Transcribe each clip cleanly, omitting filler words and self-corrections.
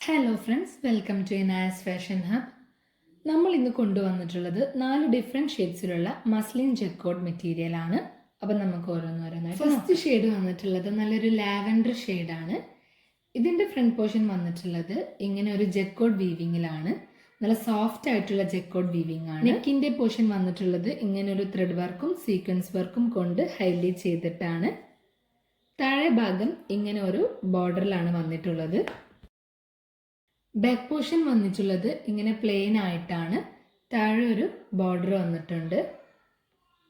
Hello friends, welcome to Inas fashion hub. നമ്മൾ ഇന്ന് കൊണ്ടുവന്നിട്ടുള്ളത് 4 ഡിഫറെൻറ്റ് ഷെയ്ഡ്സിലുള്ള മസ്ലിൻ ജക്കോട്ട് മെറ്റീരിയലാണ്. അപ്പം നമുക്ക് ഓരോന്നോരോന്നായിട്ട് ഫസ്റ്റ് ഷെയ്ഡ് വന്നിട്ടുള്ളത് നല്ലൊരു ലാവൻഡർ ഷെയ്ഡാണ്. ഇതിൻ്റെ ഫ്രണ്ട് പോർഷൻ വന്നിട്ടുള്ളത് ഇങ്ങനെ ഒരു ജക്കോട്ട് വീവിങ്ങിലാണ്. നല്ല സോഫ്റ്റ് ആയിട്ടുള്ള ജക്കോട്ട് വീവിംഗ് ആണ്. നെക്കിൻ്റെ പോർഷൻ വന്നിട്ടുള്ളത് ഇങ്ങനെ ഒരു ത്രെഡ് വർക്കും സീക്വൻസ് വർക്കും കൊണ്ട് ഹൈലൈറ്റ് ചെയ്തിട്ടാണ്. താഴെ ഭാഗം ഇങ്ങനെ ഒരു ബോർഡറിലാണ് വന്നിട്ടുള്ളത്. ബാക്ക് പോർഷൻ വന്നിട്ടുള്ളത് ഇങ്ങനെ പ്ലെയിൻ ആയിട്ടാണ്. താഴെ ഒരു ബോർഡർ വന്നിട്ടുണ്ട്.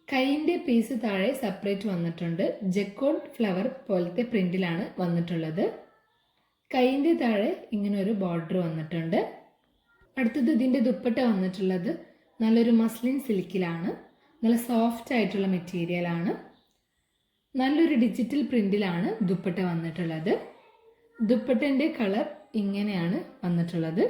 കൈയിൻ്റെ പീസ് താഴെ സെപ്പറേറ്റ് വന്നിട്ടുണ്ട്. ജക്കോട്ട് ഫ്ലവർ പോലത്തെ പ്രിന്റിലാണ് വന്നിട്ടുള്ളത്. കൈയിൻ്റെ താഴെ ഇങ്ങനെ ഒരു ബോർഡർ വന്നിട്ടുണ്ട്. അടുത്തത് ഇതിൻ്റെ ദുപ്പട്ട വന്നിട്ടുള്ളത് നല്ലൊരു മസ്ലിൻ സിൽക്കിലാണ്. നല്ല സോഫ്റ്റ് ആയിട്ടുള്ള മെറ്റീരിയലാണ്. നല്ലൊരു ഡിജിറ്റൽ പ്രിന്റിലാണ് ദുപ്പട്ട വന്നിട്ടുള്ളത്. ദുപ്പട്ടൻ്റെ കളർ ഇങ്ങനെയാണ് വന്നിട്ടുള്ളത്.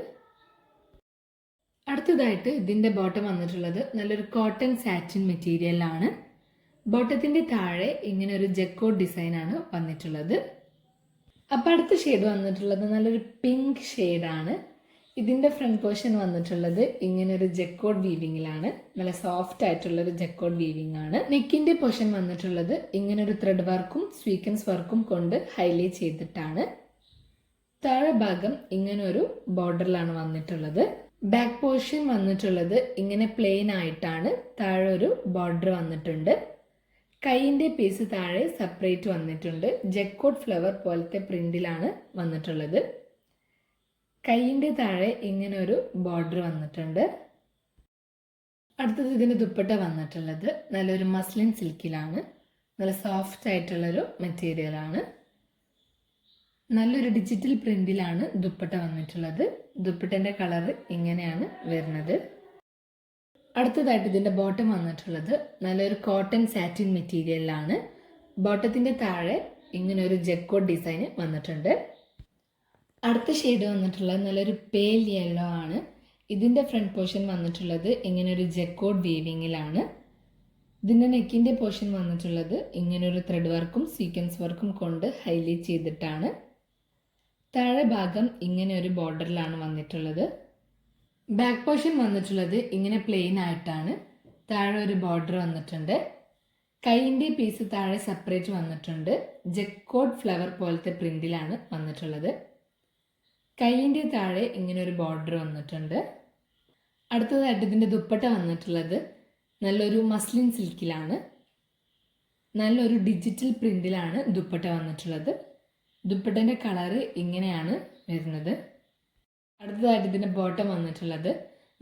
അടുത്തതായിട്ട് ഇതിൻ്റെ ബോട്ടം വന്നിട്ടുള്ളത് നല്ലൊരു കോട്ടൺ സാറ്റിൻ മെറ്റീരിയലാണ്. ബോട്ടത്തിൻ്റെ താഴെ ഇങ്ങനെ ഒരു ജക്കോട്ട് ഡിസൈനാണ് വന്നിട്ടുള്ളത്. അപ്പോൾ അടുത്ത ഷെയ്ഡ് വന്നിട്ടുള്ളത് നല്ലൊരു പിങ്ക് ഷെയ്ഡാണ്. ഇതിൻ്റെ ഫ്രണ്ട് പോർഷൻ വന്നിട്ടുള്ളത് ഇങ്ങനെ ഒരു ജക്കോട്ട് വീവിങ്ങിലാണ്. നല്ല സോഫ്റ്റ് ആയിട്ടുള്ളൊരു ജക്കോട്ട് വീവിംഗ് ആണ്. നെക്കിൻ്റെ പോർഷൻ വന്നിട്ടുള്ളത് ഇങ്ങനെ ഒരു ത്രെഡ് വർക്കും സ്വീക്വൻസ് വർക്കും കൊണ്ട് ഹൈലൈറ്റ് ചെയ്തിട്ടാണ്. താഴെ ഭാഗം ഇങ്ങനെ ഒരു ബോർഡറിലാണ് വന്നിട്ടുള്ളത്. ബാക്ക് പോർഷൻ വന്നിട്ടുള്ളത് ഇങ്ങനെ പ്ലെയിൻ ആയിട്ടാണ്. താഴെ ഒരു ബോർഡർ വന്നിട്ടുണ്ട്. കൈയിൻ്റെ പീസ് താഴെ സെപ്പറേറ്റ് വന്നിട്ടുണ്ട്. ജക്കോട്ട് ഫ്ലവർ പോലത്തെ പ്രിന്റിലാണ് വന്നിട്ടുള്ളത്. കൈയിൻ്റെ താഴെ ഇങ്ങനെ ഒരു ബോർഡർ വന്നിട്ടുണ്ട്. അടുത്തത് ഇതിൻ്റെ ദുപ്പട്ട വന്നിട്ടുള്ളത് നല്ലൊരു മസ്ലിൻ സിൽക്കിലാണ്. നല്ല സോഫ്റ്റ് ആയിട്ടുള്ളൊരു മെറ്റീരിയലാണ്. നല്ലൊരു ഡിജിറ്റൽ പ്രിന്റിലാണ് ദുപ്പട്ട വന്നിട്ടുള്ളത്. ദുപ്പട്ടൻ്റെ കളർ ഇങ്ങനെയാണ് വരുന്നത്. അടുത്തതായിട്ട് ഇതിൻ്റെ ബോട്ടം വന്നിട്ടുള്ളത് നല്ലൊരു കോട്ടൺ സാറ്റിൻ മെറ്റീരിയലാണ്. ബോട്ടത്തിൻ്റെ താഴെ ഇങ്ങനെ ഒരു ജക്കോട്ട് ഡിസൈൻ വന്നിട്ടുണ്ട്. അടുത്ത ഷെയ്ഡ് വന്നിട്ടുള്ളത് നല്ലൊരു പേൽ യെല്ലോ ആണ്. ഇതിൻ്റെ ഫ്രണ്ട് പോർഷൻ വന്നിട്ടുള്ളത് ഇങ്ങനെ ഒരു ജക്കോട്ട് വീവിങ്ങിലാണ്. ഇതിൻ്റെ നെക്കിൻ്റെ പോർഷൻ വന്നിട്ടുള്ളത് ഇങ്ങനെ ഒരു ത്രെഡ് വർക്കും സീക്വൻസ് വർക്കും കൊണ്ട് ഹൈലൈറ്റ് ചെയ്തിട്ടാണ്. താഴെ ഭാഗം ഇങ്ങനെ ഒരു ബോർഡറിലാണ് വന്നിട്ടുള്ളത്. ബാക്ക് പോർഷൻ വന്നിട്ടുള്ളത് ഇങ്ങനെ പ്ലെയിൻ ആയിട്ടാണ്. താഴെ ഒരു ബോർഡർ വന്നിട്ടുണ്ട്. കൈയിൻ്റെ പീസ് താഴെ സെപ്പറേറ്റ് വന്നിട്ടുണ്ട്. ജക്കോട്ട് ഫ്ലവർ പോലത്തെ പ്രിന്റിലാണ് വന്നിട്ടുള്ളത്. കൈയിൻ്റെ താഴെ ഇങ്ങനെ ഒരു ബോർഡർ വന്നിട്ടുണ്ട്. അടുത്തതായിട്ട് ഇതിൻ്റെ ദുപ്പട്ട വന്നിട്ടുള്ളത് നല്ലൊരു മസ്ലിൻ സിൽക്കിലാണ്. നല്ലൊരു ഡിജിറ്റൽ പ്രിന്റിലാണ് ദുപ്പട്ട വന്നിട്ടുള്ളത്. ദുപ്പട്ടൻ്റെ കളറ് ഇങ്ങനെയാണ് വരുന്നത്. അടുത്തതായിട്ട് ഇതിൻ്റെ ബോട്ടം വന്നിട്ടുള്ളത്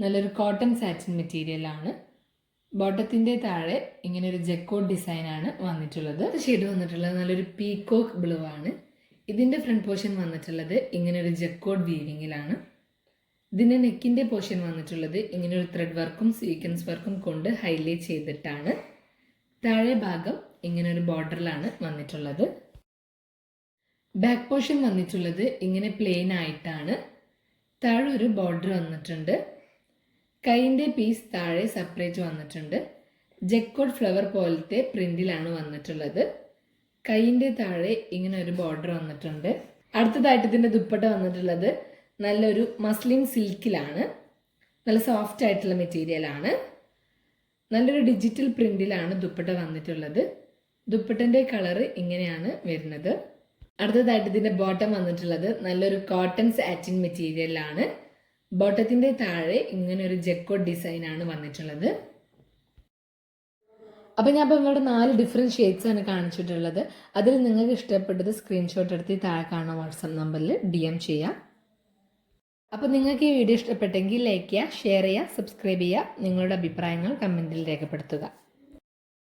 നല്ലൊരു കോട്ടൺ സാറ്റിൻ മെറ്റീരിയലാണ്. ബോട്ടത്തിൻ്റെ താഴെ ഇങ്ങനെ ഒരു ജക്കോട്ട് ഡിസൈനാണ് വന്നിട്ടുള്ളത്. ഷെയ്ഡ് വന്നിട്ടുള്ളത് നല്ലൊരു പീകോക്ക് ബ്ലൂ ആണ്. ഇതിൻ്റെ ഫ്രണ്ട് പോർഷൻ വന്നിട്ടുള്ളത് ഇങ്ങനെ ഒരു ജക്കോട്ട് വീവിങ്ങിലാണ്. ഇതിൻ്റെ നെക്കിൻ്റെ പോർഷൻ വന്നിട്ടുള്ളത് ഇങ്ങനെ ഒരു ത്രെഡ് വർക്കും സീക്വൻസ് വർക്കും കൊണ്ട് ഹൈലൈറ്റ് ചെയ്തിട്ടാണ്. താഴെ ഭാഗം ഇങ്ങനെ ഒരു ബോർഡറിലാണ് വന്നിട്ടുള്ളത്. ബാക്ക് പോർഷൻ വന്നിട്ടുള്ളത് ഇങ്ങനെ പ്ലെയിൻ ആയിട്ടാണ്. താഴെ ഒരു ബോർഡർ വന്നിട്ടുണ്ട്. കൈയിൻ്റെ പീസ് താഴെ സെപ്പറേറ്റ് വന്നിട്ടുണ്ട്. ജക്കോട്ട് ഫ്ലവർ പോലത്തെ പ്രിന്റിലാണ് വന്നിട്ടുള്ളത്. കൈയിൻ്റെ താഴെ ഇങ്ങനെ ഒരു ബോർഡർ വന്നിട്ടുണ്ട്. അടുത്തതായിട്ട് ഇതിൻ്റെ ദുപ്പട്ട വന്നിട്ടുള്ളത് നല്ലൊരു മസ്ലിൻ സിൽക്കിലാണ്. നല്ല സോഫ്റ്റ് ആയിട്ടുള്ള മെറ്റീരിയലാണ്. നല്ലൊരു ഡിജിറ്റൽ പ്രിന്റിലാണ് ദുപ്പട്ട വന്നിട്ടുള്ളത്. ദുപ്പട്ടൻ്റെ കളറ് ഇങ്ങനെയാണ് വരുന്നത്. അടുത്തതായിട്ട് ഇതിൻ്റെ ബോട്ടം വന്നിട്ടുള്ളത് നല്ലൊരു കോട്ടൺ സാറ്റിൻ മെറ്റീരിയലാണ്. ബോട്ടത്തിൻ്റെ താഴെ ഇങ്ങനെ ഒരു ജക്കോട്ട് ഡിസൈനാണ് വന്നിട്ടുള്ളത്. അപ്പോൾ ഞാൻ ഇപ്പോൾ ഇവിടെ 4 ഡിഫറെൻറ്റ് ഷെയ്ഡ്സാണ് കാണിച്ചിട്ടുള്ളത്. അതിൽ നിങ്ങൾക്ക് ഇഷ്ടപ്പെട്ടത് സ്ക്രീൻഷോട്ട് എടുത്ത് താഴെ കാണുന്ന വാട്സാപ്പ് നമ്പറിൽ DM ചെയ്യാം. അപ്പോൾ നിങ്ങൾക്ക് ഈ വീഡിയോ ഇഷ്ടപ്പെട്ടെങ്കിൽ ലൈക്ക് ചെയ്യുക, ഷെയർ ചെയ്യുക, സബ്സ്ക്രൈബ് ചെയ്യുക. നിങ്ങളുടെ അഭിപ്രായങ്ങൾ കമൻറ്റിൽ രേഖപ്പെടുത്തുക.